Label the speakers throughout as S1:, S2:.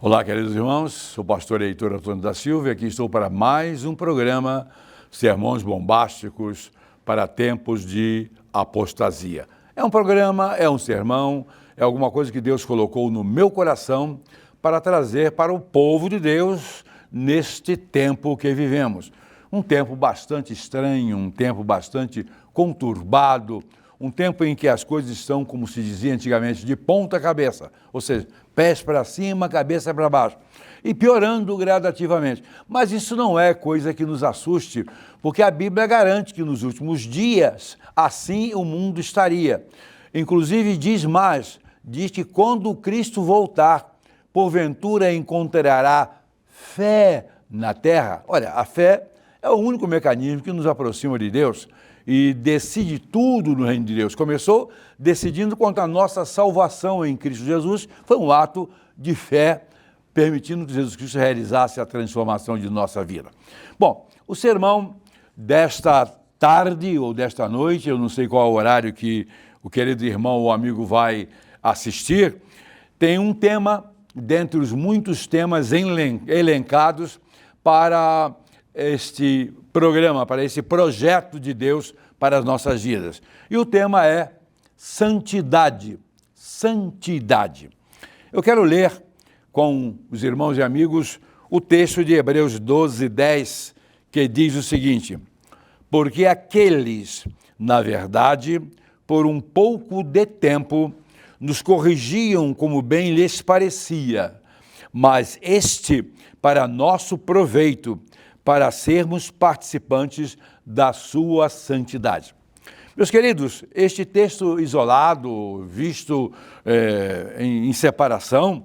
S1: Olá, queridos irmãos, sou o pastor Heitor Antônio da Silva e aqui estou para mais um programa Sermões Bombásticos para Tempos de Apostasia. É um programa, é um sermão, é alguma coisa que Deus colocou no meu coração para trazer para o povo de Deus neste tempo que vivemos. Um tempo bastante estranho, um tempo bastante conturbado, um tempo em que as coisas estão, como se dizia antigamente, de ponta cabeça, ou seja, pés para cima, cabeça para baixo, e piorando gradativamente. Mas isso não é coisa que nos assuste, porque a Bíblia garante que nos últimos dias, assim o mundo estaria. Inclusive diz mais, diz que quando Cristo voltar, porventura encontrará fé na terra. Olha, a fé é o único mecanismo que nos aproxima de Deus e decide tudo no reino de Deus. Começou decidindo quanto à nossa salvação em Cristo Jesus, foi um ato de fé, permitindo que Jesus Cristo realizasse a transformação de nossa vida. Bom, o sermão desta tarde ou desta noite, eu não sei qual é o horário que o querido irmão ou amigo vai assistir, tem um tema, dentre os muitos temas elencados para este programa, para esse projeto de Deus para as nossas vidas. E o tema é santidade. Santidade. Eu quero ler com os irmãos e amigos o texto de Hebreus 12:10, que diz o seguinte: porque aqueles, na verdade, por um pouco de tempo, nos corrigiam como bem lhes parecia, mas este para nosso proveito, para sermos participantes da sua santidade. Meus queridos, este texto isolado, visto em separação,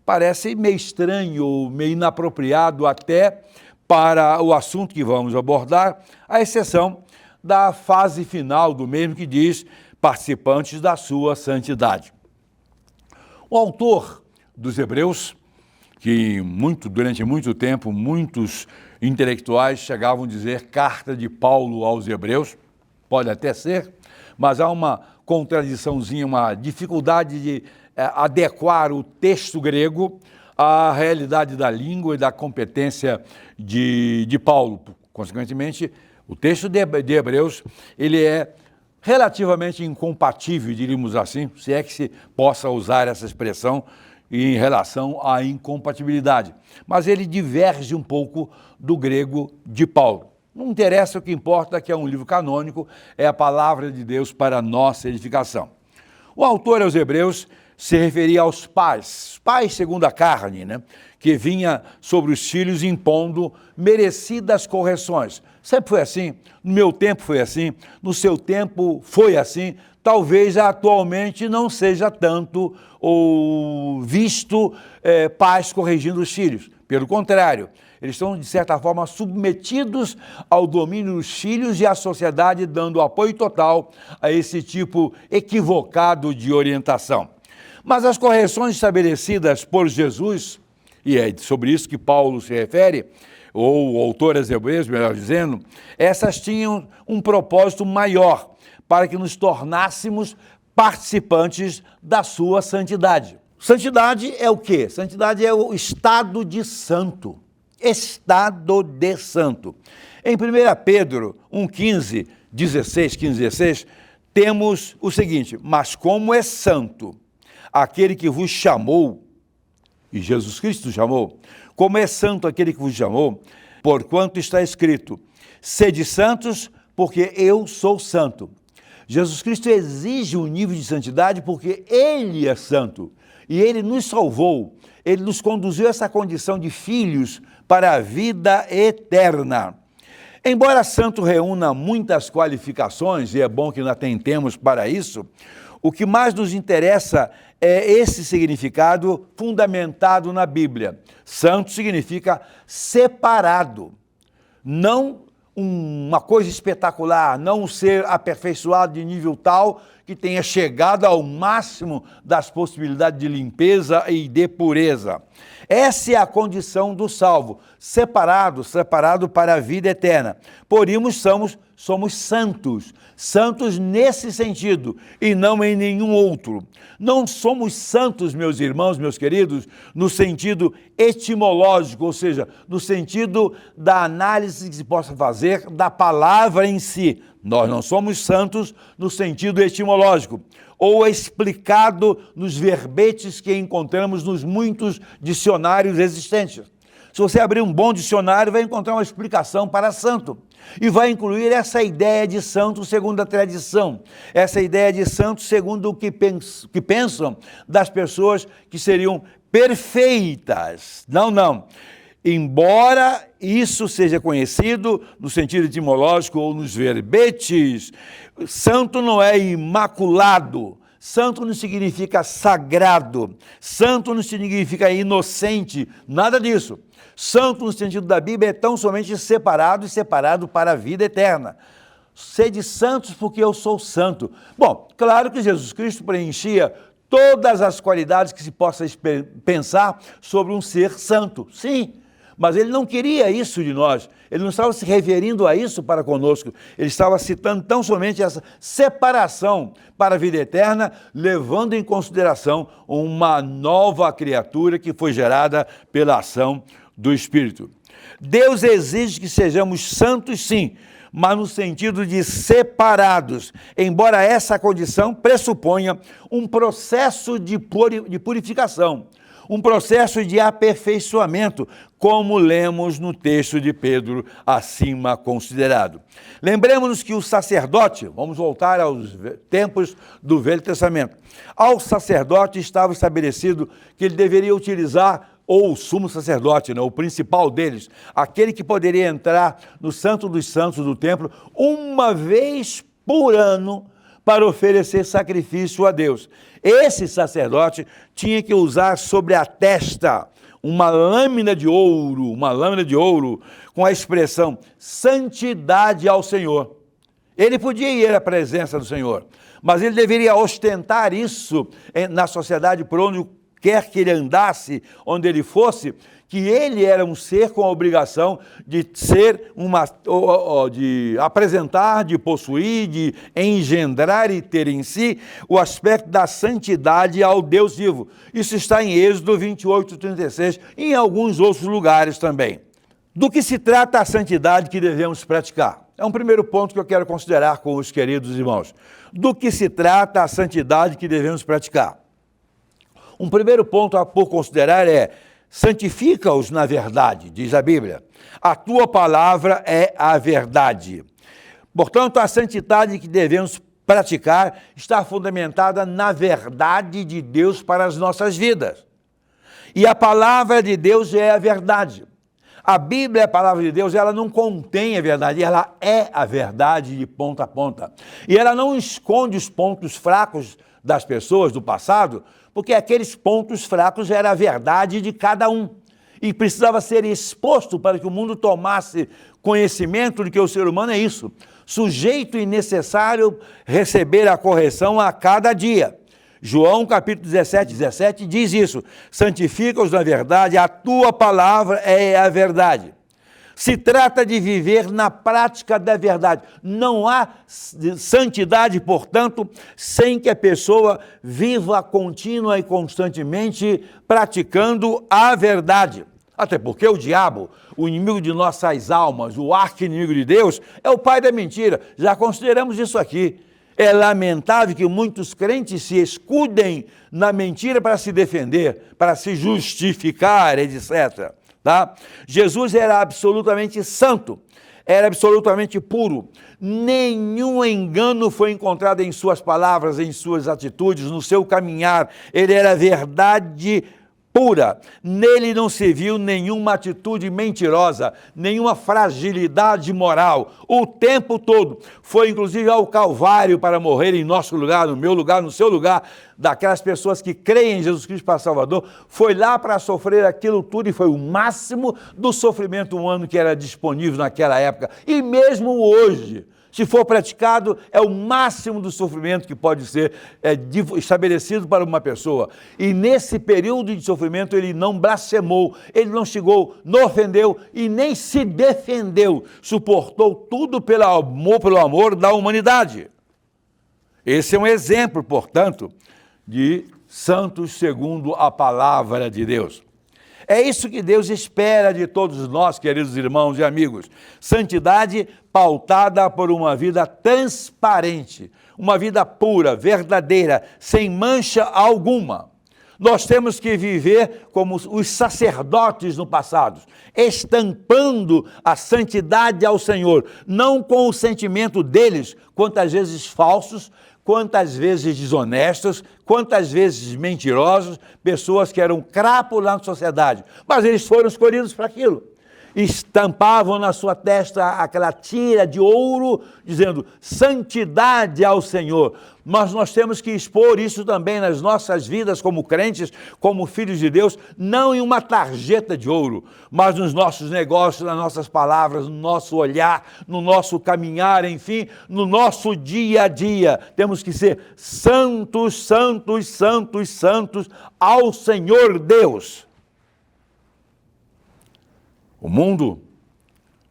S1: parece meio estranho, meio inapropriado até para o assunto que vamos abordar, à exceção da fase final do mesmo que diz participantes da sua santidade. O autor dos Hebreus, que durante muito tempo, muitos intelectuais chegavam a dizer carta de Paulo aos Hebreus, pode até ser, mas há uma contradiçãozinha, uma dificuldade de adequar o texto grego à realidade da língua e da competência de Paulo. Consequentemente, o texto de Hebreus, ele é relativamente incompatível, diríamos assim, se é que se possa usar essa expressão, em relação à incompatibilidade. Mas ele diverge um pouco do grego de Paulo. Não interessa, o que importa é que é um livro canônico, é a palavra de Deus para a nossa edificação. O autor aos Hebreus se referia aos pais segundo a carne, que vinha sobre os filhos impondo merecidas correções. Sempre foi assim, no meu tempo foi assim, no seu tempo foi assim, talvez atualmente não seja tanto ou visto pais corrigindo os filhos. Pelo contrário, eles estão, de certa forma, submetidos ao domínio dos filhos e a sociedade dando apoio total a esse tipo equivocado de orientação. Mas as correções estabelecidas por Jesus, e é sobre isso que Paulo se refere, ou o autor aos Hebreus, melhor dizendo, essas tinham um propósito maior, para que nos tornássemos participantes da sua santidade. Santidade é o quê? Santidade é o estado de santo. Estado de santo. Em 1 Pedro 1,15, 16, temos o seguinte: mas como é santo aquele que vos chamou, e Jesus Cristo chamou, como é santo aquele que vos chamou, porquanto está escrito, sede santos, porque eu sou santo. Jesus Cristo exige um nível de santidade porque Ele é santo e Ele nos salvou, Ele nos conduziu a essa condição de filhos para a vida eterna. Embora santo reúna muitas qualificações, e é bom que nós tentemos para isso, o que mais nos interessa é esse significado fundamentado na Bíblia. Santo significa separado, não uma coisa espetacular, não um ser aperfeiçoado de nível tal que tenha chegado ao máximo das possibilidades de limpeza e de pureza. Essa é a condição do salvo, separado para a vida eterna. Por isso somos somos santos. Santos nesse sentido e não em nenhum outro. Não somos santos, meus irmãos, meus queridos, no sentido etimológico, ou seja, no sentido da análise que se possa fazer da palavra em si. Nós não somos santos no sentido etimológico, ou explicado nos verbetes que encontramos nos muitos dicionários existentes. Se você abrir um bom dicionário, vai encontrar uma explicação para santo. E vai incluir essa ideia de santo segundo a tradição. Essa ideia de santo segundo o que pensam das pessoas que seriam perfeitas. Não. Embora isso seja conhecido no sentido etimológico ou nos verbetes, santo não é imaculado. Santo não significa sagrado. Santo não significa inocente. Nada disso. Santo, no sentido da Bíblia, é tão somente separado e separado para a vida eterna. Sede santos porque eu sou santo. Bom, claro que Jesus Cristo preenchia todas as qualidades que se possa pensar sobre um ser santo. Sim, mas ele não queria isso de nós. Ele não estava se referindo a isso para conosco. Ele estava citando tão somente essa separação para a vida eterna, levando em consideração uma nova criatura que foi gerada pela ação do Espírito. Deus exige que sejamos santos, sim, mas no sentido de separados, embora essa condição pressuponha um processo de purificação, um processo de aperfeiçoamento, como lemos no texto de Pedro acima considerado. Lembremos-nos que o sacerdote, vamos voltar aos tempos do Velho Testamento, ao sacerdote estava estabelecido que ele deveria utilizar ou o sumo sacerdote, o principal deles, aquele que poderia entrar no Santo dos Santos do templo uma vez por ano para oferecer sacrifício a Deus. Esse sacerdote tinha que usar sobre a testa uma lâmina de ouro com a expressão santidade ao Senhor. Ele podia ir à presença do Senhor, mas ele deveria ostentar isso na sociedade por onde quer que ele andasse, onde ele fosse, que ele era um ser com a obrigação de ser de apresentar, de possuir, de engendrar e ter em si o aspecto da santidade ao Deus vivo. Isso está em Êxodo 28:36 e em alguns outros lugares também. Do que se trata a santidade que devemos praticar? É um primeiro ponto que eu quero considerar com os queridos irmãos. Do que se trata a santidade que devemos praticar? Um primeiro ponto a por considerar é: santifica-os na verdade, diz a Bíblia. A tua palavra é a verdade. Portanto, a santidade que devemos praticar está fundamentada na verdade de Deus para as nossas vidas. E a palavra de Deus é a verdade. A Bíblia, a palavra de Deus, ela não contém a verdade, ela é a verdade de ponta a ponta. E ela não esconde os pontos fracos das pessoas do passado, porque aqueles pontos fracos era a verdade de cada um. E precisava ser exposto para que o mundo tomasse conhecimento de que o ser humano é isso, sujeito e necessário receber a correção a cada dia. João capítulo 17 diz isso: santifica-os na verdade, a tua palavra é a verdade. Se trata de viver na prática da verdade. Não há santidade, portanto, sem que a pessoa viva contínua e constantemente praticando a verdade. Até porque o diabo, o inimigo de nossas almas, o arqui-inimigo de Deus, é o pai da mentira. Já consideramos isso aqui. É lamentável que muitos crentes se escudem na mentira para se defender, para se justificar, etc. Tá? Jesus era absolutamente santo, era absolutamente puro. Nenhum engano foi encontrado em suas palavras, em suas atitudes, no seu caminhar. Ele era verdade pura. Nele não se viu nenhuma atitude mentirosa, nenhuma fragilidade moral. O tempo todo foi inclusive ao Calvário para morrer em nosso lugar, no meu lugar, no seu lugar, daquelas pessoas que creem em Jesus Cristo para Salvador. Foi lá para sofrer aquilo tudo e foi o máximo do sofrimento humano que era disponível naquela época. E mesmo hoje, Se for praticado, é o máximo do sofrimento que pode ser estabelecido para uma pessoa. E nesse período de sofrimento ele não blasfemou, ele não chegou, não ofendeu e nem se defendeu. Suportou tudo pelo amor da humanidade. Esse é um exemplo, portanto, de santos segundo a palavra de Deus. É isso que Deus espera de todos nós, queridos irmãos e amigos. Santidade pautada por uma vida transparente, uma vida pura, verdadeira, sem mancha alguma. Nós temos que viver como os sacerdotes no passado, estampando a santidade ao Senhor, não com o sentimento deles, quantas vezes falsos, quantas vezes desonestos, quantas vezes mentirosos, pessoas que eram crápulas na sociedade, mas eles foram escolhidos para aquilo. Estampavam na sua testa aquela tira de ouro, dizendo santidade ao Senhor. Mas nós temos que expor isso também nas nossas vidas como crentes, como filhos de Deus, não em uma tarjeta de ouro, mas nos nossos negócios, nas nossas palavras, no nosso olhar, no nosso caminhar, enfim, no nosso dia a dia. Temos que ser santos, santos, santos, santos ao Senhor Deus. O mundo,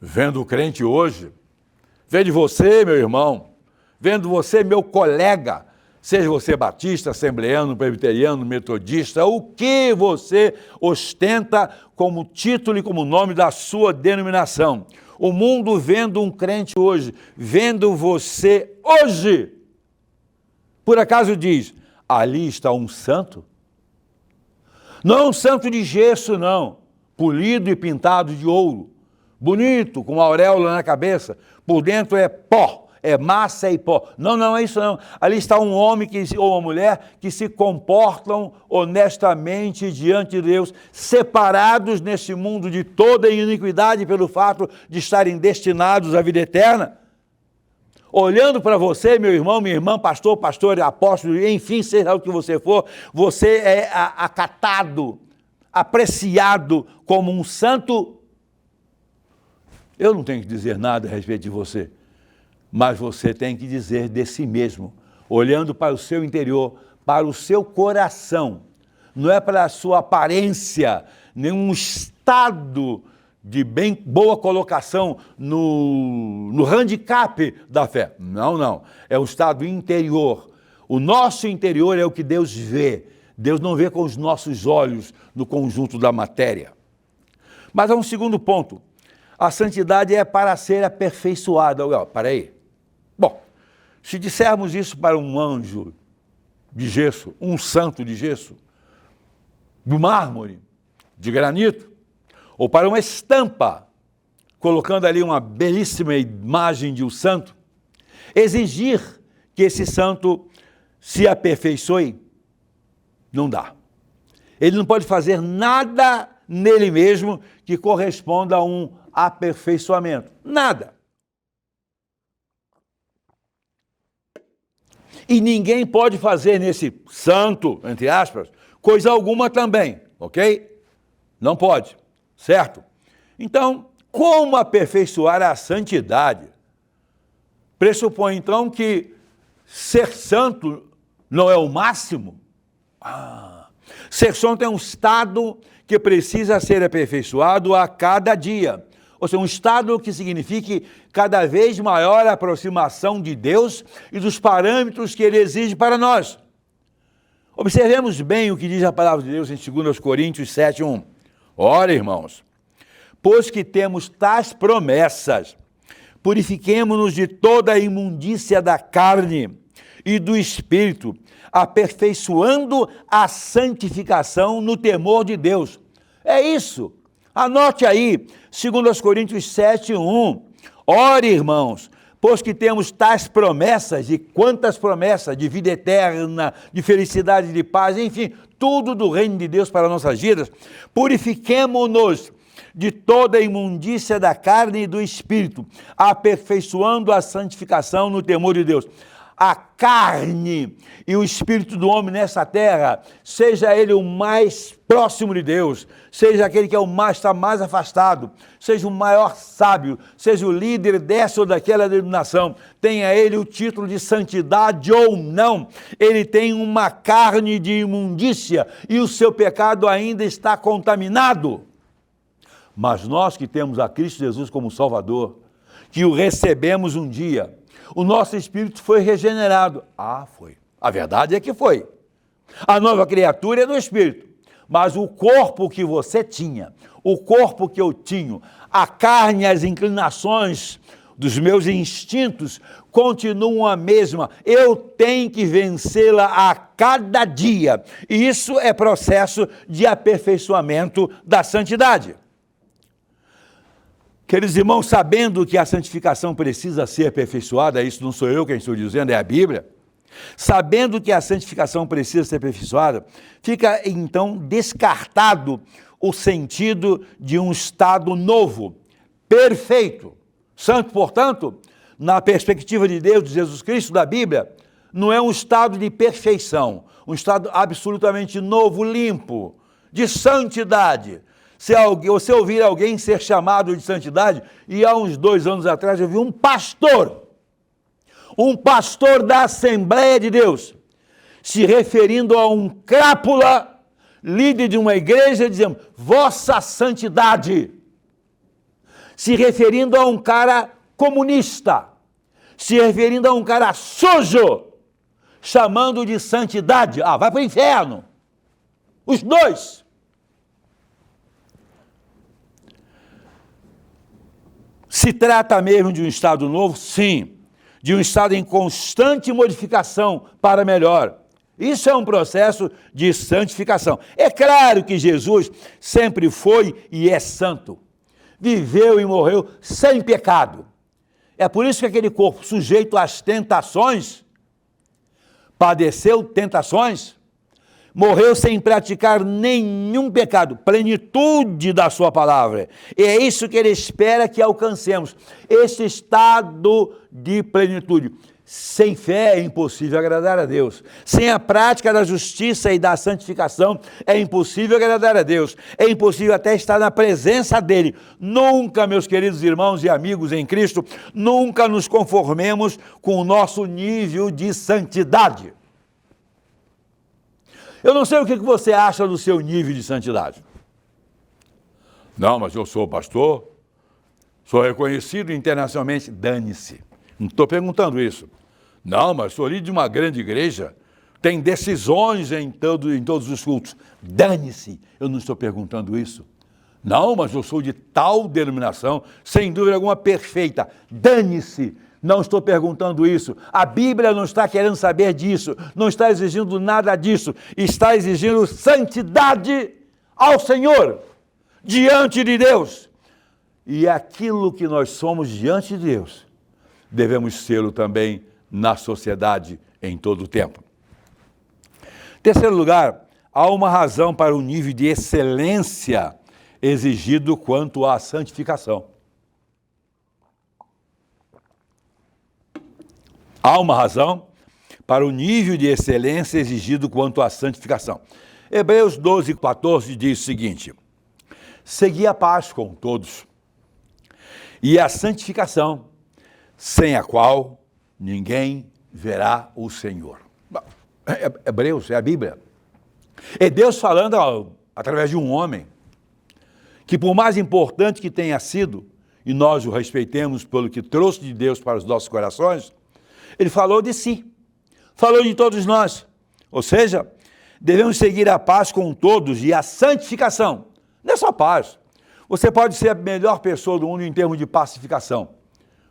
S1: vendo o crente hoje, vendo você, meu irmão, vendo você, meu colega, seja você batista, assembleano, presbiteriano, metodista, o que você ostenta como título e como nome da sua denominação. O mundo vendo um crente hoje, vendo você hoje, por acaso diz, ali está um santo? Não é um santo de gesso, não. Polido e pintado de ouro, bonito, com uma auréola na cabeça, por dentro é pó, é massa e pó. Não, não é isso não. Ali está um homem ou uma mulher que se comportam honestamente diante de Deus, separados neste mundo de toda iniquidade pelo fato de estarem destinados à vida eterna. Olhando para você, meu irmão, minha irmã, pastor, pastor, apóstolo, enfim, seja o que você for, você é acatado, apreciado como um santo. Eu não tenho que dizer nada a respeito de você, mas você tem que dizer de si mesmo, olhando para o seu interior, para o seu coração. Não é para a sua aparência, nenhum estado de bem boa colocação no handicap da fé. Não, não. É um estado interior. O nosso interior é o que Deus vê. Deus não vê com os nossos olhos no conjunto da matéria. Mas há um segundo ponto. A santidade é para ser aperfeiçoada. Para aí. Bom, se dissermos isso para um anjo de gesso, um santo de gesso, de mármore, de granito, ou para uma estampa, colocando ali uma belíssima imagem de um santo, exigir que esse santo se aperfeiçoe, não dá. Ele não pode fazer nada nele mesmo que corresponda a um aperfeiçoamento. Nada. E ninguém pode fazer nesse santo, entre aspas, coisa alguma também, ok? Não pode, certo? Então, como aperfeiçoar a santidade? Pressupõe, então, que ser santo não é o máximo? Ser santo é um estado que precisa ser aperfeiçoado a cada dia. Ou seja, um estado que signifique cada vez maior aproximação de Deus e dos parâmetros que Ele exige para nós. Observemos bem o que diz a palavra de Deus em 2 Coríntios 7:1. Ora, irmãos, pois que temos tais promessas, purifiquemo-nos de toda a imundícia da carne e do espírito, aperfeiçoando a santificação no temor de Deus. É isso. Anote aí, 2 Coríntios 7:1. Ora, irmãos, pois que temos tais promessas, e quantas promessas de vida eterna, de felicidade, de paz, enfim, tudo do reino de Deus para nossas vidas, purifiquemo-nos de toda a imundícia da carne e do espírito, aperfeiçoando a santificação no temor de Deus. a carne e o espírito do homem nessa terra, seja ele o mais próximo de Deus, seja aquele que está mais afastado, seja o maior sábio, seja o líder dessa ou daquela denominação, tenha ele o título de santidade ou não, ele tem uma carne de imundícia e o seu pecado ainda está contaminado. Mas nós que temos a Cristo Jesus como Salvador, que o recebemos um dia, o nosso espírito foi regenerado. Foi. A verdade é que foi. A nova criatura é do espírito. Mas o corpo que você tinha, o corpo que eu tinha, a carne, as inclinações dos meus instintos continuam a mesma. Eu tenho que vencê-la a cada dia. E isso é processo de aperfeiçoamento da santidade. Queridos irmãos, sabendo que a santificação precisa ser aperfeiçoada, isso não sou eu quem estou dizendo, é a Bíblia. Sabendo que a santificação precisa ser aperfeiçoada, fica então descartado o sentido de um estado novo, perfeito. Santo, portanto, na perspectiva de Deus, de Jesus Cristo, da Bíblia, não é um estado de perfeição, um estado absolutamente novo, limpo, de santidade. Se você ouvir alguém ser chamado de santidade, e há uns 2 anos atrás eu vi um pastor da Assembleia de Deus, se referindo a um crápula, líder de uma igreja, dizendo, vossa santidade, se referindo a um cara comunista, se referindo a um cara sujo, chamando de santidade. Vai para o inferno. Os dois. Se trata mesmo de um estado novo? Sim. De um estado em constante modificação para melhor. Isso é um processo de santificação. É claro que Jesus sempre foi e é santo. Viveu e morreu sem pecado. É por isso que aquele corpo sujeito às tentações, padeceu tentações, morreu sem praticar nenhum pecado, plenitude da sua palavra. E é isso que ele espera que alcancemos, esse estado de plenitude. Sem fé é impossível agradar a Deus. Sem a prática da justiça e da santificação é impossível agradar a Deus. É impossível até estar na presença dele. Nunca, meus queridos irmãos e amigos em Cristo, nunca nos conformemos com o nosso nível de santidade. Eu não sei o que você acha do seu nível de santidade. Não, mas eu sou pastor, sou reconhecido internacionalmente. Dane-se. Não estou perguntando isso. Não, mas sou líder de uma grande igreja, tem decisões em todos os cultos. Dane-se. Eu não estou perguntando isso. Não, mas eu sou de tal denominação, sem dúvida alguma perfeita. Dane-se. Não estou perguntando isso. A Bíblia não está querendo saber disso, não está exigindo nada disso. Está exigindo santidade ao Senhor, diante de Deus. E aquilo que nós somos diante de Deus, devemos sê-lo também na sociedade em todo o tempo. Terceiro lugar, há uma razão para o nível de excelência exigido quanto à santificação. Há uma razão para o nível de excelência exigido quanto à santificação. Hebreus 12, 14 diz o seguinte: segui a paz com todos e a santificação, sem a qual ninguém verá o Senhor. Hebreus é a Bíblia. É Deus falando através de um homem que, por mais importante que tenha sido, e nós o respeitemos pelo que trouxe de Deus para os nossos corações, ele falou de si, falou de todos nós. Ou seja, devemos seguir a paz com todos e a santificação. Não é só paz. Você pode ser a melhor pessoa do mundo em termos de pacificação.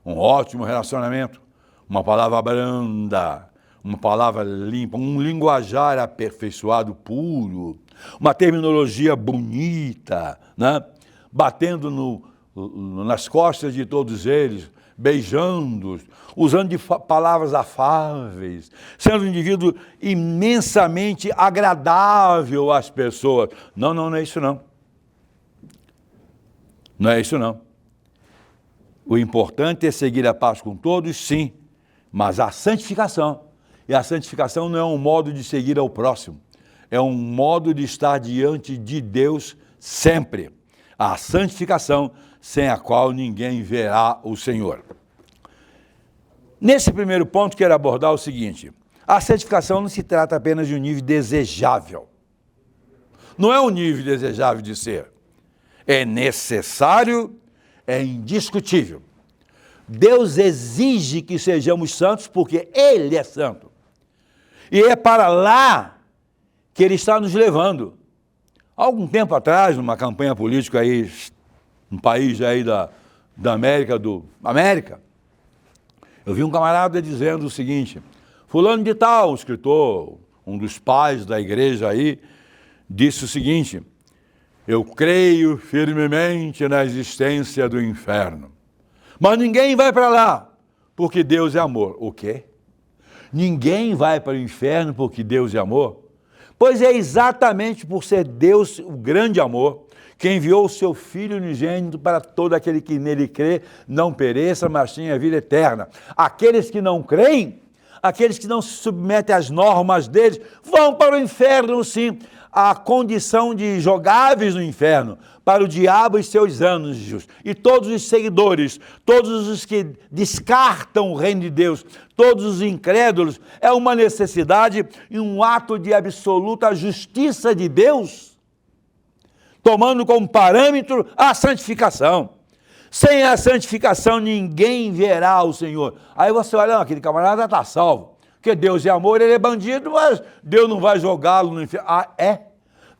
S1: Um ótimo relacionamento, uma palavra branda, uma palavra limpa, um linguajar aperfeiçoado, puro, uma terminologia bonita, né? Batendo nas costas de todos eles, beijando-os, usando de palavras afáveis, sendo um indivíduo imensamente agradável às pessoas. Não é isso não. Não é isso não. O importante é seguir a paz com todos, sim, mas a santificação. E a santificação não é um modo de seguir ao próximo, é um modo de estar diante de Deus sempre. A santificação sem a qual ninguém verá o Senhor. Nesse primeiro ponto, quero abordar o seguinte: a santificação não se trata apenas de um nível desejável. Não é um nível desejável de ser. É necessário, é indiscutível. Deus exige que sejamos santos porque Ele é santo. E é para lá que Ele está nos levando. Há algum tempo atrás, numa campanha política aí, um país aí da América, eu vi um camarada dizendo o seguinte: fulano de tal, um escritor, um dos pais da igreja aí, disse o seguinte: eu creio firmemente na existência do inferno, mas ninguém vai para lá, porque Deus é amor. O quê? Ninguém vai para o inferno porque Deus é amor? Pois é exatamente por ser Deus o grande amor, que enviou o seu Filho unigênito para todo aquele que nele crê, não pereça, mas tenha vida eterna. Aqueles que não creem, aqueles que não se submetem às normas deles, vão para o inferno, sim. A condição de jogáveis no inferno, para o diabo e seus anjos, e todos os seguidores, todos os que descartam o reino de Deus, todos os incrédulos, é uma necessidade e um ato de absoluta justiça de Deus, tomando como parâmetro a santificação. Sem a santificação, ninguém verá o Senhor. Aí você olha, não, aquele camarada está salvo, porque Deus é amor, ele é bandido, mas Deus não vai jogá-lo no inferno. Ah, é?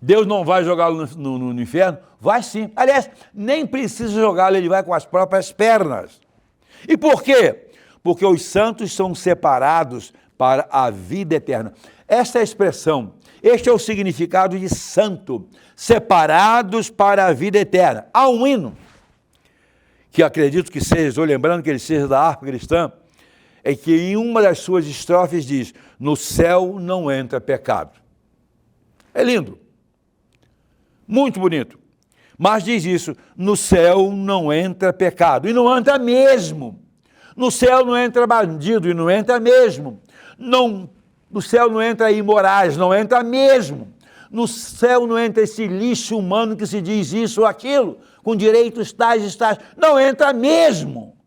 S1: Deus não vai jogá-lo no inferno? Vai sim. Aliás, nem precisa jogá-lo, ele vai com as próprias pernas. E por quê? Porque os santos são separados para a vida eterna. Esta é a expressão, este é o significado de santo, separados para a vida eterna. Há um hino, que acredito que seja, estou lembrando que ele seja da harpa cristã, é que em uma das suas estrofes diz: no céu não entra pecado. É lindo, muito bonito, mas diz isso: no céu não entra pecado, e não entra mesmo. No céu não entra bandido, e não entra mesmo. No céu não entra imorais, não entra mesmo. No céu não entra esse lixo humano que se diz isso ou aquilo, com direitos tais, não entra mesmo.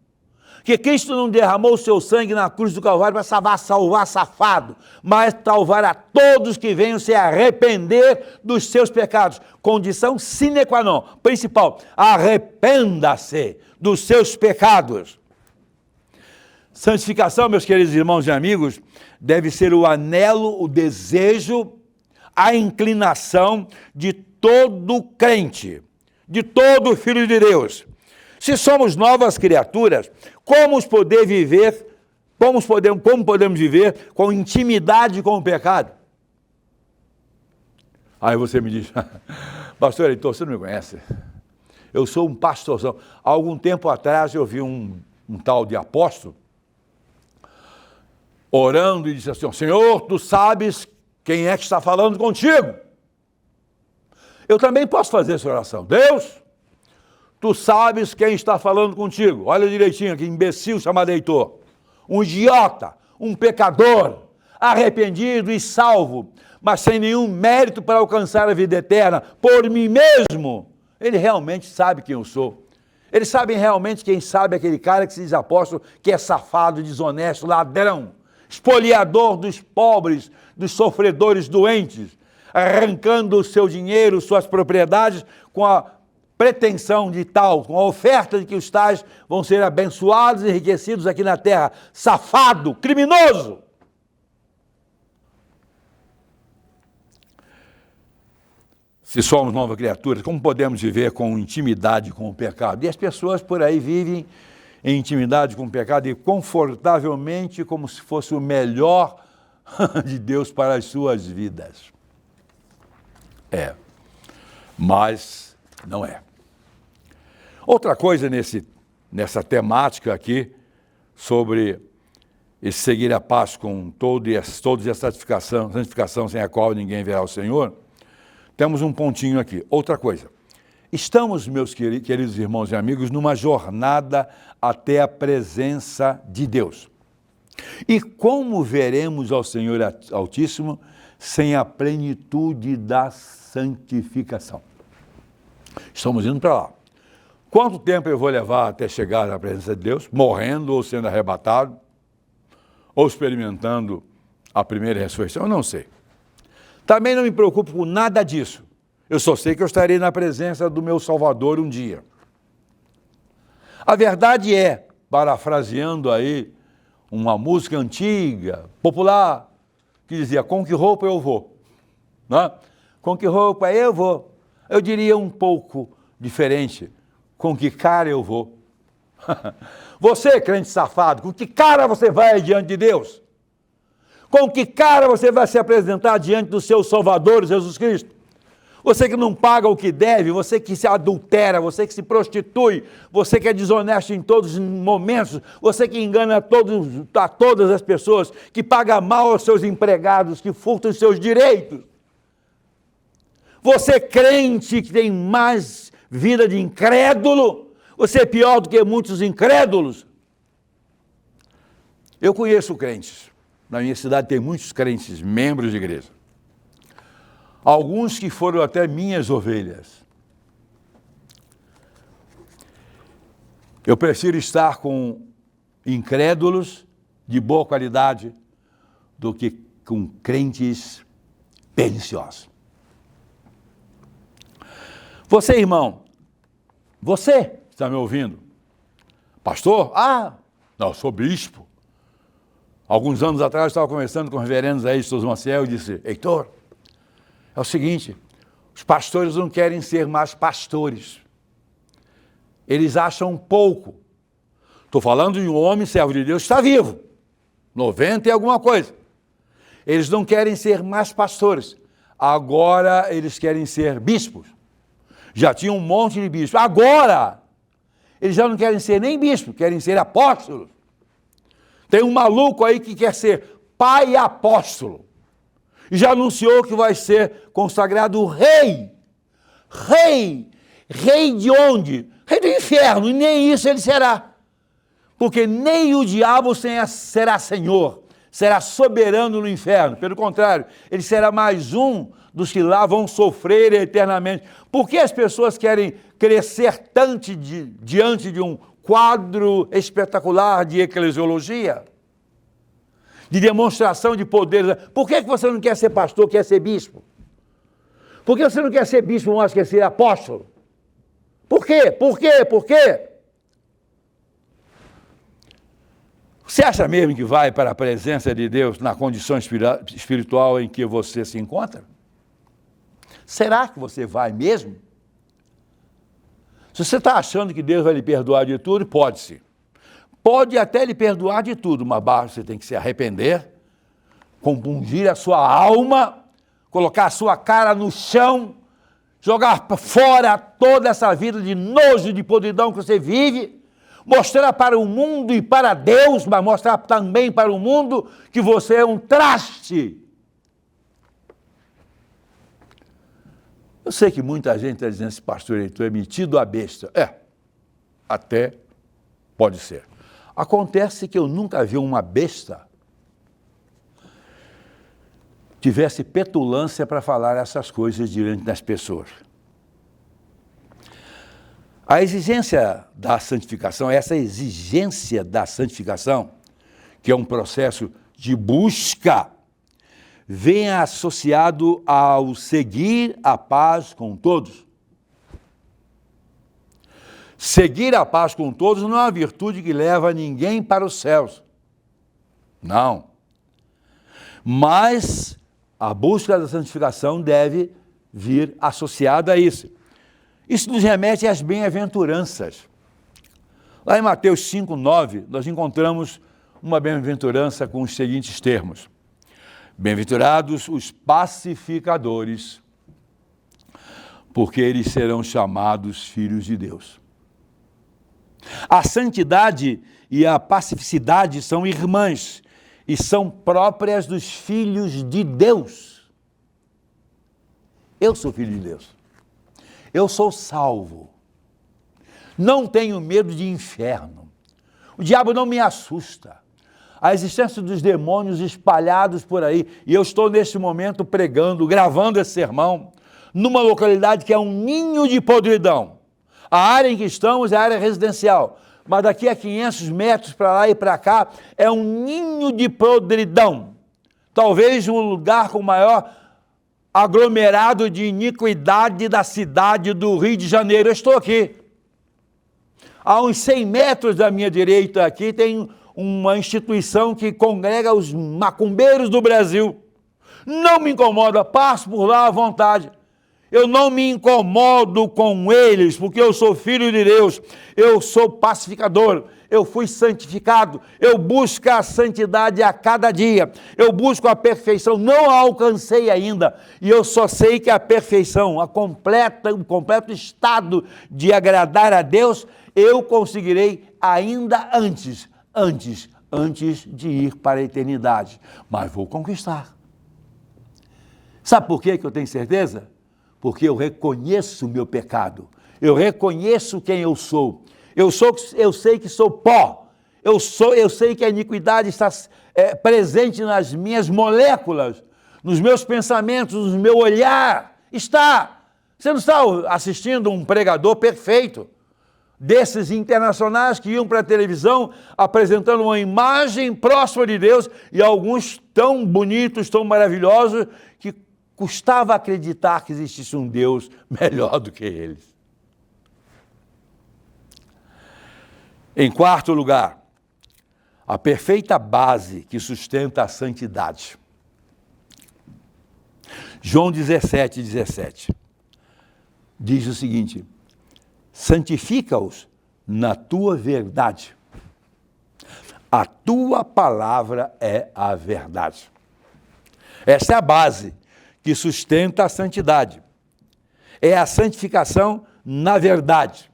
S1: Que Cristo não derramou o seu sangue na cruz do Calvário para salvar safado, mas salvar a todos que venham se arrepender dos seus pecados. Condição sine qua non, principal: arrependa-se dos seus pecados. Santificação, meus queridos irmãos e amigos, deve ser o anelo, o desejo, a inclinação de todo crente, de todo filho de Deus. Se somos novas criaturas, como podemos viver com intimidade com o pecado? Aí você me diz: pastor Heitor, você não me conhece? Eu sou um pastorzão. Há algum tempo atrás eu vi um tal de apóstolo orando e disse assim: Senhor, tu sabes quem é que está falando contigo. Eu também posso fazer essa oração. Deus, tu sabes quem está falando contigo. Olha direitinho, que imbecil chamado Heitor. Um idiota, um pecador, arrependido e salvo, mas sem nenhum mérito para alcançar a vida eterna, por mim mesmo. Ele realmente sabe quem eu sou. Eles sabem realmente quem sabe aquele cara que se diz apóstolo, que é safado, desonesto, ladrão, espoliador dos pobres, dos sofredores doentes, arrancando o seu dinheiro, suas propriedades, com a pretensão de tal, com a oferta de que os tais vão ser abençoados e enriquecidos aqui na terra. Safado, criminoso. Se somos novas criaturas, como podemos viver com intimidade com o pecado? E as pessoas por aí vivem em intimidade com o pecado e confortavelmente, como se fosse o melhor de Deus para as suas vidas. Mas não é. Outra coisa nessa temática aqui, sobre esse seguir a paz com todos e a santificação sem a qual ninguém verá o Senhor, temos um pontinho aqui. Outra coisa. Estamos, meus queridos irmãos e amigos, numa jornada até a presença de Deus. E como veremos ao Senhor Altíssimo sem a plenitude da santificação? Estamos indo para lá. Quanto tempo eu vou levar até chegar à presença de Deus? Morrendo ou sendo arrebatado? Ou experimentando a primeira ressurreição? Eu não sei. Também não me preocupo com nada disso. Eu só sei que eu estarei na presença do meu Salvador um dia. A verdade é, parafraseando aí uma música antiga, popular, que dizia, com que roupa eu vou? Né? Com que roupa eu vou? Eu diria um pouco diferente, com que cara eu vou? Você, crente safado, com que cara você vai diante de Deus? Com que cara você vai se apresentar diante do seu Salvador, Jesus Cristo? Você que não paga o que deve, você que se adultera, você que se prostitui, você que é desonesto em todos os momentos, você que engana a todas as pessoas, que paga mal aos seus empregados, que furta os seus direitos. Você crente que tem mais vida de incrédulo, você é pior do que muitos incrédulos. Eu conheço crentes, na minha cidade tem muitos crentes, membros de igreja. Alguns que foram até minhas ovelhas. Eu prefiro estar com incrédulos de boa qualidade do que com crentes perniciosos. Você, irmão, você está me ouvindo? Pastor? Não, eu sou bispo. Alguns anos atrás eu estava conversando com os reverendos aí de Souza Maciel e disse, Heitor, é o seguinte, os pastores não querem ser mais pastores. Eles acham pouco. Estou falando de um homem, servo de Deus, que está vivo. 90 e alguma coisa. Eles não querem ser mais pastores. Agora eles querem ser bispos. Já tinha um monte de bispos. Agora, eles já não querem ser nem bispos, querem ser apóstolos. Tem um maluco aí que quer ser pai apóstolo. E já anunciou que vai ser consagrado rei. Rei. Rei de onde? Rei do inferno. E nem isso ele será. Porque nem o diabo será senhor. Será soberano no inferno. Pelo contrário, ele será mais um dos que lá vão sofrer eternamente. Por que as pessoas querem crescer tanto diante de um quadro espetacular de eclesiologia? De demonstração de poder. Por que você não quer ser pastor, quer ser bispo? Por que você não quer ser bispo, mas quer ser apóstolo? Por quê? Por quê? Por quê? Você acha mesmo que vai para a presença de Deus na condição espiritual em que você se encontra? Será que você vai mesmo? Se você está achando que Deus vai lhe perdoar de tudo, pode-se. Pode até lhe perdoar de tudo, mas você tem que se arrepender, compungir a sua alma, colocar a sua cara no chão, jogar fora toda essa vida de nojo e de podridão que você vive, mostrar para o mundo e para Deus, mas mostrar também para o mundo que você é um traste. Eu sei que muita gente está dizendo, esse pastor Heitor é metido a besta. Até pode ser. Acontece que eu nunca vi uma besta tivesse petulância para falar essas coisas diante das pessoas. A exigência da santificação, essa exigência da santificação, que é um processo de busca, vem associado ao seguir a paz com todos. Seguir a paz com todos não é uma virtude que leva ninguém para os céus. Não. Mas a busca da santificação deve vir associada a isso. Isso nos remete às bem-aventuranças. Lá em Mateus 5:9, nós encontramos uma bem-aventurança com os seguintes termos. Bem-aventurados os pacificadores, porque eles serão chamados filhos de Deus. A santidade e a pacificidade são irmãs e são próprias dos filhos de Deus. Eu sou filho de Deus. Eu sou salvo. Não tenho medo de inferno. O diabo não me assusta. a existência dos demônios espalhados por aí. E eu estou neste momento pregando, gravando esse sermão, numa localidade que é um ninho de podridão. A área em que estamos é a área residencial, mas daqui a 500 metros para lá e para cá é um ninho de podridão. Talvez o lugar com maior aglomerado de iniquidade da cidade do Rio de Janeiro. Eu estou aqui. A uns 100 metros da minha direita aqui tem uma instituição que congrega os macumbeiros do Brasil. Não me incomoda, passo por lá à vontade. Eu não me incomodo com eles, porque eu sou filho de Deus, eu sou pacificador, eu fui santificado, eu busco a santidade a cada dia, eu busco a perfeição, não a alcancei ainda, e eu só sei que a perfeição, o completo estado de agradar a Deus, eu conseguirei ainda antes de ir para a eternidade, mas vou conquistar. Sabe por que eu tenho certeza? Porque eu reconheço o meu pecado, eu reconheço quem eu sou, eu sei que sou pó, eu sei que a iniquidade está presente nas minhas moléculas, nos meus pensamentos, no meu olhar, está. Você não está assistindo um pregador perfeito, desses internacionais que iam para a televisão apresentando uma imagem próxima de Deus e alguns tão bonitos, tão maravilhosos, que custava acreditar que existisse um Deus melhor do que eles. Em quarto lugar, a perfeita base que sustenta a santidade. João 17:17 diz o seguinte: santifica-os na tua verdade. A tua palavra é a verdade. Essa é a base que sustenta a santidade. É a santificação na verdade.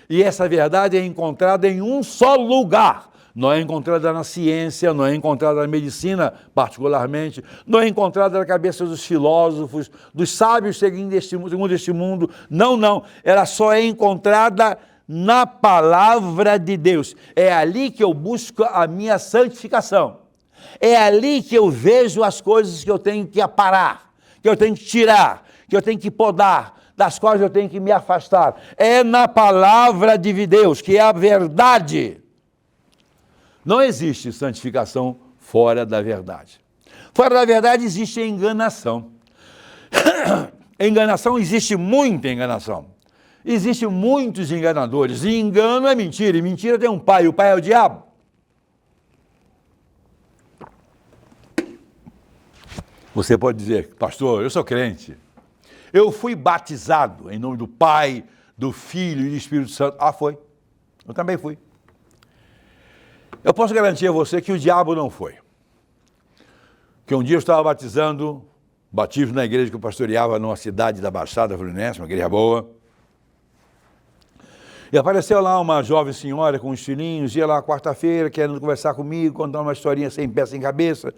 S1: E essa verdade é encontrada em um só lugar. Não é encontrada na ciência, não é encontrada na medicina, particularmente, não é encontrada na cabeça dos filósofos, dos sábios segundo este mundo. Não. Ela só é encontrada na palavra de Deus. É ali que eu busco a minha santificação. É ali que eu vejo as coisas que eu tenho que aparar, que eu tenho que tirar, que eu tenho que podar, das quais eu tenho que me afastar. É na palavra de Deus, que é a verdade. Não existe santificação fora da verdade. Fora da verdade existe enganação. Enganação, existe muita enganação. Existem muitos enganadores. E engano é mentira. E mentira tem um pai. O pai é o diabo. Você pode dizer, pastor, eu sou crente. Eu fui batizado em nome do Pai, do Filho e do Espírito Santo. Ah, foi. Eu também fui. Eu posso garantir a você que o diabo não foi. Que um dia eu estava batizando, batismo na igreja que eu pastoreava numa cidade da Baixada Fluminense, uma igreja boa. E apareceu lá uma jovem senhora com uns filhinhos, ia lá quarta-feira, querendo conversar comigo, contar uma historinha sem pé, sem cabeça.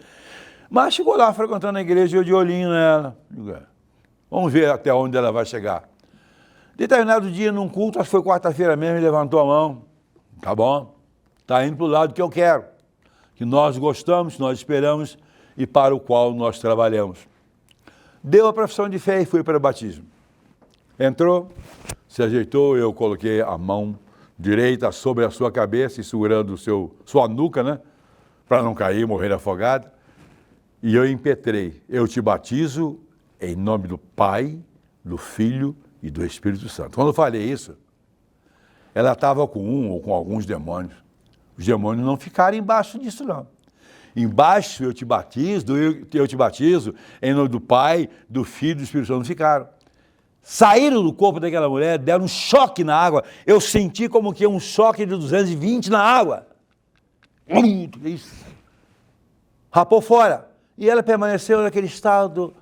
S1: Mas chegou lá frequentando a igreja e eu de olhinho nela. Vamos ver até onde ela vai chegar. Determinado dia, num culto, acho que foi quarta-feira mesmo, ele levantou a mão. Tá bom, está indo para o lado que eu quero, que nós gostamos, nós esperamos e para o qual nós trabalhamos. Deu a profissão de fé e fui para o batismo. Entrou, se ajeitou, eu coloquei a mão direita sobre a sua cabeça e segurando sua nuca, né? Para não cair, morrer afogado. E eu impetrei, eu te batizo em nome do Pai, do Filho e do Espírito Santo. Quando eu falei isso, ela estava com um ou com alguns demônios. Os demônios não ficaram embaixo disso, não. Embaixo eu te batizo em nome do Pai, do Filho e do Espírito Santo. Não ficaram. Saíram do corpo daquela mulher, deram um choque na água. Eu senti como que um choque de 220 na água. Isso. Rapou fora. E ela permaneceu naquele estado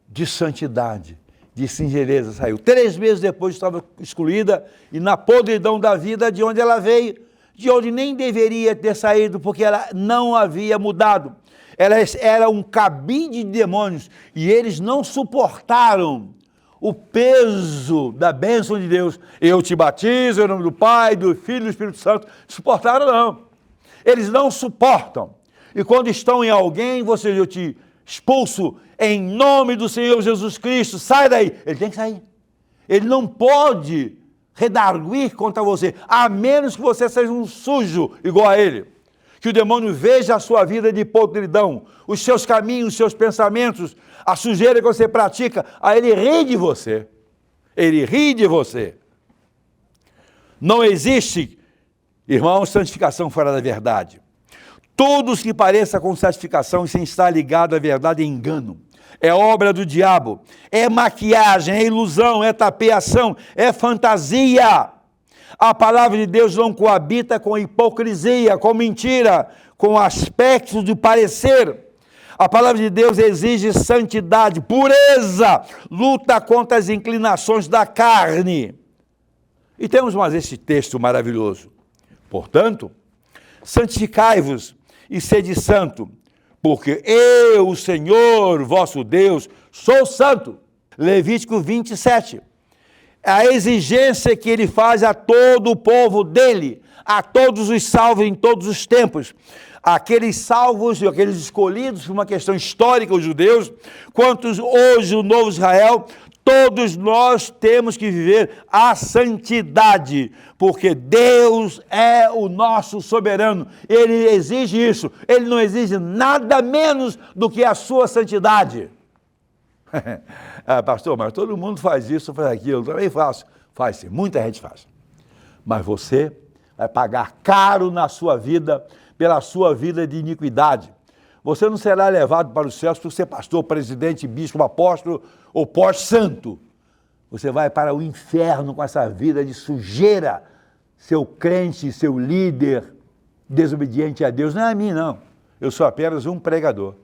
S1: de santidade, de singeleza. Saiu. 3 meses depois estava excluída e na podridão da vida de onde ela veio, de onde nem deveria ter saído, porque ela não havia mudado. Ela era um cabide de demônios e eles não suportaram o peso da bênção de Deus. Eu te batizo em nome do Pai, do Filho e do Espírito Santo. Suportaram não. Eles não suportam. E quando estão em alguém, você diz, eu te expulso em nome do Senhor Jesus Cristo, sai daí. Ele tem que sair. Ele não pode redarguir contra você, a menos que você seja um sujo igual a ele. Que o demônio veja a sua vida de podridão, os seus caminhos, os seus pensamentos, a sujeira que você pratica, aí ele ri de você. Ele ri de você. Não existe, irmãos, santificação fora da verdade. Tudo que pareça com santificação sem estar ligado à verdade é engano. É obra do diabo, é maquiagem, é ilusão, é tapeação, é fantasia. A palavra de Deus não coabita com hipocrisia, com mentira, com aspectos de parecer. A palavra de Deus exige santidade, pureza, luta contra as inclinações da carne. E temos mais este texto maravilhoso. Portanto, santificai-vos e sede santo, porque eu, o Senhor, vosso Deus, sou santo. Levítico 27. A exigência que ele faz a todo o povo dele, a todos os salvos em todos os tempos. Aqueles salvos, aqueles escolhidos por uma questão histórica, os judeus, quantos hoje o novo Israel, todos nós temos que viver a santidade, porque Deus é o nosso soberano. Ele exige isso, ele não exige nada menos do que a sua santidade. Pastor, mas todo mundo faz isso, faz aquilo, eu também faço. Faz sim, muita gente faz. Mas você vai pagar caro na sua vida, pela sua vida de iniquidade. Você não será levado para os céus por ser pastor, presidente, bispo, apóstolo ou pós-santo. Você vai para o inferno com essa vida de sujeira. Seu crente, seu líder, desobediente a Deus, não é a mim, não. Eu sou apenas um pregador.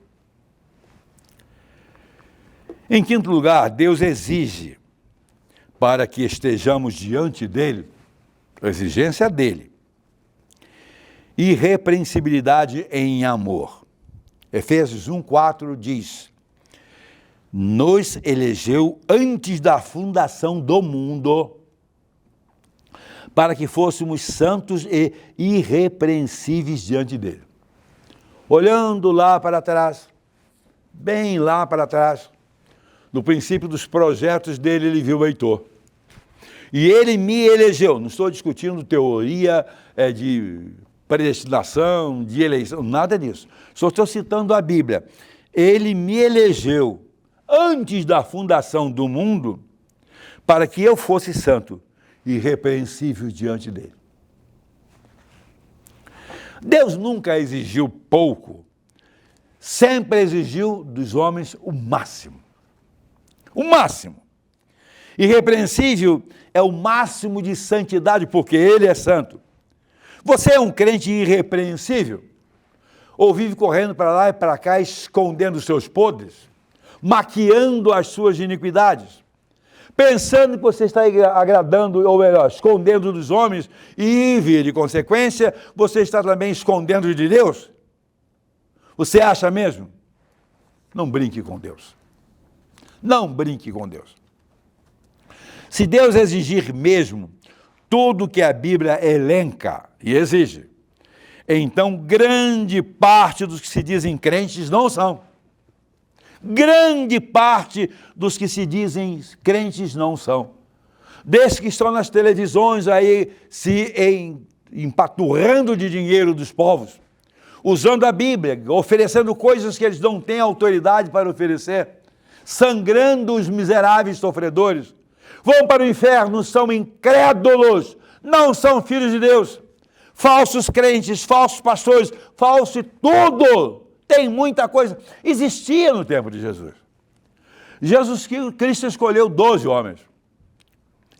S1: Em quinto lugar, Deus exige para que estejamos diante dele, a exigência dele, irrepreensibilidade em amor. Efésios 1:4 diz, nos elegeu antes da fundação do mundo, para que fôssemos santos e irrepreensíveis diante dele. Olhando lá para trás, bem lá para trás, no princípio dos projetos dele, ele viu o Heitor. E ele me elegeu. Não estou discutindo teoria de predestinação, de eleição, nada disso. Só estou citando a Bíblia. Ele me elegeu antes da fundação do mundo para que eu fosse santo e irrepreensível diante dele. Deus nunca exigiu pouco, sempre exigiu dos homens o máximo. O máximo. Irrepreensível é o máximo de santidade, porque ele é santo. Você é um crente irrepreensível? Ou vive correndo para lá e para cá, escondendo os seus podres, maquiando as suas iniquidades, pensando que você está agradando, ou melhor, escondendo dos homens, e, via de consequência, você está também escondendo de Deus? Você acha mesmo? Não brinque com Deus. Não brinque com Deus. Se Deus exigir mesmo tudo que a Bíblia elenca e exige, então grande parte dos que se dizem crentes não são. Grande parte dos que se dizem crentes não são. Desses que estão nas televisões aí se empaturrando de dinheiro dos povos, usando a Bíblia, oferecendo coisas que eles não têm autoridade para oferecer, sangrando os miseráveis sofredores, vão para o inferno, são incrédulos, não são filhos de Deus, falsos crentes, falsos pastores, falso tudo, tem muita coisa, existia no tempo de Jesus. Jesus Cristo escolheu 12 homens,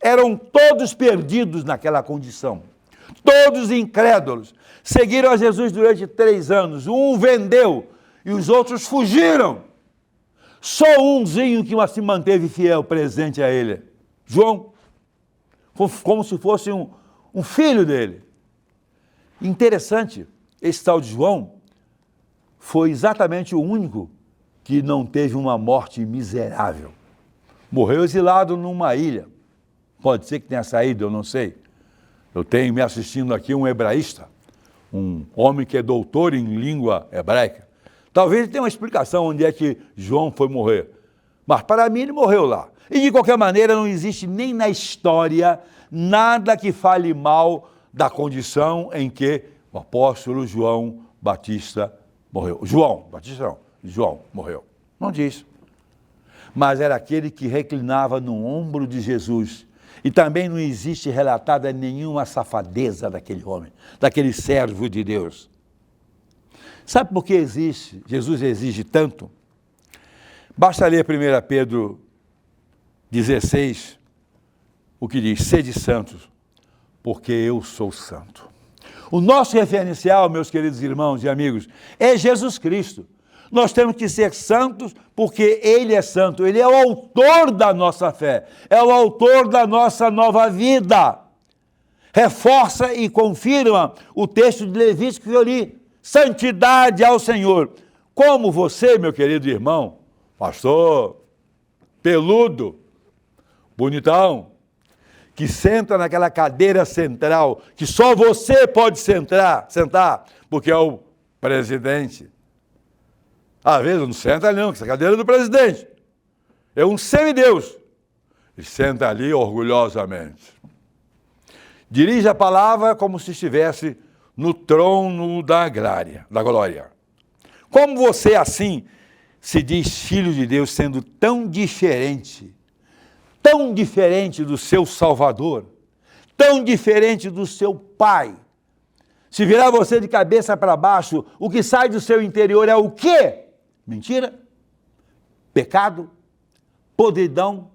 S1: eram todos perdidos naquela condição, todos incrédulos, seguiram a Jesus durante 3 anos, um vendeu e os outros fugiram. Só umzinho que se manteve fiel, presente a ele. João, como se fosse um filho dele. Interessante, esse tal de João foi exatamente o único que não teve uma morte miserável. Morreu exilado numa ilha. Pode ser que tenha saído, eu não sei. Eu tenho me assistindo aqui um hebraísta, um homem que é doutor em língua hebraica. Talvez ele tenha uma explicação onde é que João foi morrer. Mas para mim ele morreu lá. E de qualquer maneira não existe nem na história nada que fale mal da condição em que o apóstolo João Batista morreu. João morreu. Não diz. Mas era aquele que reclinava no ombro de Jesus. E também não existe relatada nenhuma safadeza daquele homem, daquele servo de Deus. Sabe por que Jesus exige tanto? Basta ler 1 Pedro 16, o que diz: sede santos, porque eu sou santo. O nosso referencial, meus queridos irmãos e amigos, é Jesus Cristo. Nós temos que ser santos porque Ele é santo. Ele é o autor da nossa fé, é o autor da nossa nova vida. Reforça e confirma o texto de Levítico que eu li: santidade ao Senhor. Como você, meu querido irmão, pastor, peludo, bonitão, que senta naquela cadeira central, que só você pode sentar, porque é o presidente. Às vezes não senta ali não, que essa cadeira é do presidente. É um semideus. E senta ali orgulhosamente. Dirige a palavra como se estivesse no trono da glória. Como você assim se diz filho de Deus, sendo tão diferente do seu Salvador, tão diferente do seu Pai? Se virar você de cabeça para baixo, o que sai do seu interior é o quê? Mentira, pecado, podridão,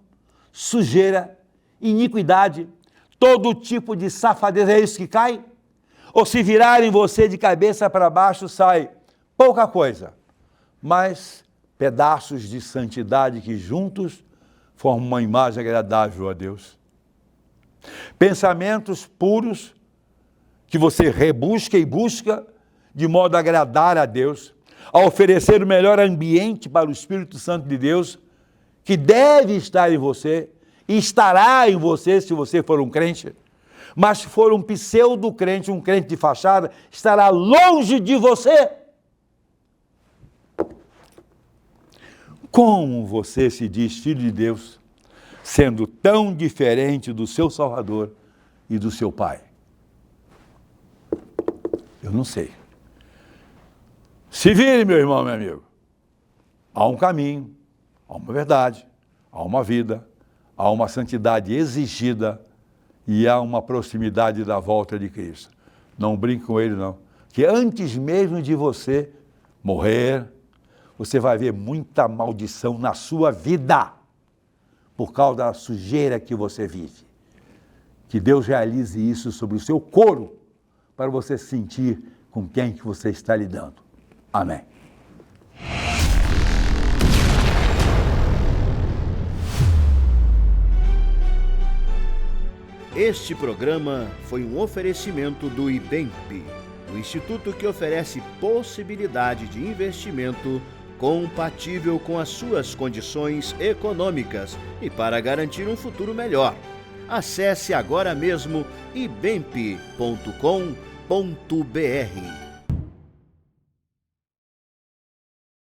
S1: sujeira, iniquidade, todo tipo de safadeza. É isso que cai? Ou se virarem você de cabeça para baixo, sai pouca coisa, mas pedaços de santidade que juntos formam uma imagem agradável a Deus. Pensamentos puros que você rebusca e busca de modo a agradar a Deus, a oferecer o melhor ambiente para o Espírito Santo de Deus, que deve estar em você e estará em você se você for um crente. Mas se for um pseudo-crente, um crente de fachada, estará longe de você. Como você se diz filho de Deus, sendo tão diferente do seu Salvador e do seu Pai? Eu não sei. Se vire, meu irmão, meu amigo. Há um caminho, há uma verdade, há uma vida, há uma santidade exigida e há uma proximidade da volta de Cristo. Não brinque com ele, não. Que antes mesmo de você morrer, você vai ver muita maldição na sua vida por causa da sujeira que você vive. Que Deus realize isso sobre o seu couro para você sentir com quem que você está lidando. Amém.
S2: Este programa foi um oferecimento do IBEMP, o instituto que oferece possibilidade de investimento compatível com as suas condições econômicas e para garantir um futuro melhor. Acesse agora mesmo ibemp.com.br.